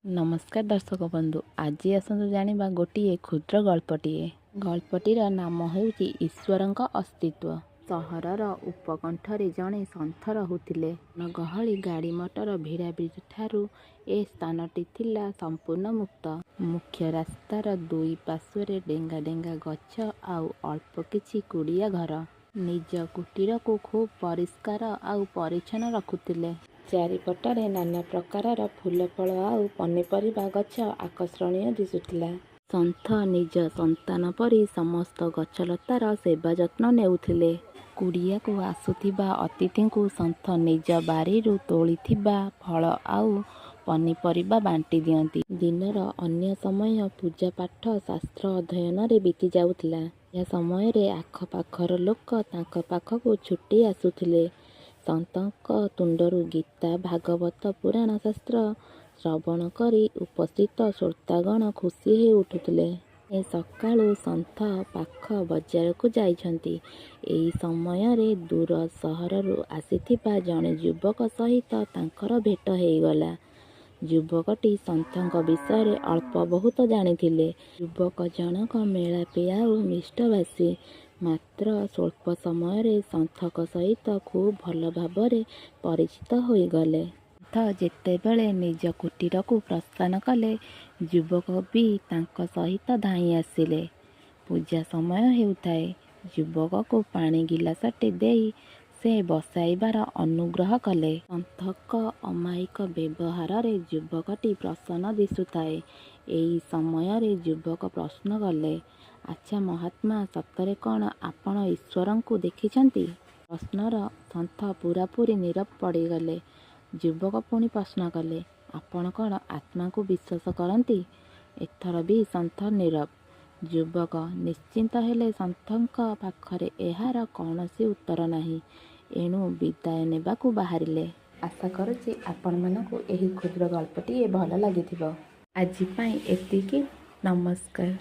नमस्कार दर्शक बंधु, आज आसतु जानिबा गोटिए क्षुद्र गल्पटिए। गल्पटीर नाम हेउची ईश्वरଙ୍କ अस्तित्व। सहरर उपकंठरे जणे सन्थ रहुथिले। गहली गाड़ी मटर भिड़ाभिड़ी ठारू ए स्थानटी थिला संपूर्ण मुक्त। मुख्य रास्तार दुई पार्श्वरे डेंगा डेंगा गछ आउ अल्प किछि कुड़िया घर। निज कुटीर को खूब परिष्कार आउ परिच्छन्न रखुथिले। चारिपटरे नाना प्रकारर फूल फल आउ पनीपरिबा गछ आकर्षणीय दिसुथिला। सन्थ निज संतान परी समस्त गछलतार सेवा जत्न नेउथिले। कुड़िया को आसुथिबा अतिथिंकु सन्थ निज बारीरु तोलिथिबा फल आउ पनीपरिबा बांटी दियंती। दिनर अन्य समय पूजा पाठ शास्त्र अध्ययन रे बीती जाउथिला। या समय रे आखपाखर लोक तांक पाखकु छुटी आसुथिले। सन्तଙ୍କ तुंडरू गीता भागवत पुराण शास्त्र श्रवण करी उपस्थित श्रोतागण खुशी हे उठुथिले। ए सकाळू सन्थ पाख बजारକୁ ଯାଇଛନ୍ତି। ଏହି ସମୟରେ ଦୂର ସହରରୁ ଆସିଥିବା ଜଣେ ଯୁବକ ସହିତ ତାଙ୍କର ଭେଟ ହୋଇଗଲା। ଯୁବକଟି ସନ୍ଥଙ୍କ ବିଷୟରେ ଅଳ୍ପ ବହୁତ ଜାଣିଥିଲେ। ଯୁବକ ଜଣକ ମେଳାପି ଆଉ ମିଷ୍ଟଭାଷୀ। ମାତ୍ର ସ୍ୱଳ୍ପ ସମୟରେ ସନ୍ଥଙ୍କ ସହିତ ଖୁବ୍ ଭଲ ଭାବରେ ପରିଚିତ ହୋଇଗଲେ। ସନ୍ଥ ଯେତେବେଳେ ନିଜ କୁଟୀରକୁ ପ୍ରସ୍ଥାନ କଲେ, ଯୁବକ ବି ତାଙ୍କ ସହିତ ଧାଇଁ ଆସିଲେ। ପୂଜା ସମୟ ହେଉଥାଏ। ଯୁବକକୁ ପାଣି ଗିଲାସଟେ ଦେଇ ସେ ବସାଇବାର ଅନୁଗ୍ରହ କଲେ। ସନ୍ଥଙ୍କ ଅମାୟିକ ବ୍ୟବହାରରେ ଯୁବକଟି ପ୍ରସନ୍ନ ଦିଶୁଥାଏ। ଏହି ସମୟରେ ଯୁବକ ପ୍ରଶ୍ନ କଲେ, ଆଚ୍ଛା ମହାତ୍ମା, ସତରେ କ'ଣ ଆପଣ ଈଶ୍ୱରଙ୍କୁ ଦେଖିଛନ୍ତି? ପ୍ରଶ୍ନର ସନ୍ଥ ପୂରାପୂରି ନୀରବ ପଡ଼ିଗଲେ। ଯୁବକ ପୁଣି ପ୍ରଶ୍ନ କଲେ, ଆପଣ କ'ଣ ଆତ୍ମାକୁ ବିଶ୍ୱାସ କରନ୍ତି? ଏଥର ବି ସନ୍ଥ ନୀରବ। ଯୁବକ ନିଶ୍ଚିନ୍ତ ହେଲେ ସନ୍ଥଙ୍କ ପାଖରେ ଏହାର କୌଣସି ଉତ୍ତର ନାହିଁ। ଏଣୁ ବିଦାୟ ନେବାକୁ ବାହାରିଲେ। ଆଶା କରୁଛି ଆପଣମାନଙ୍କୁ ଏହି କ୍ଷୁଦ୍ର ଗଳ୍ପଟିଏ ଭଲ ଲାଗିଥିବ। ଆଜି ପାଇଁ ଏତିକି। ନମସ୍କାର।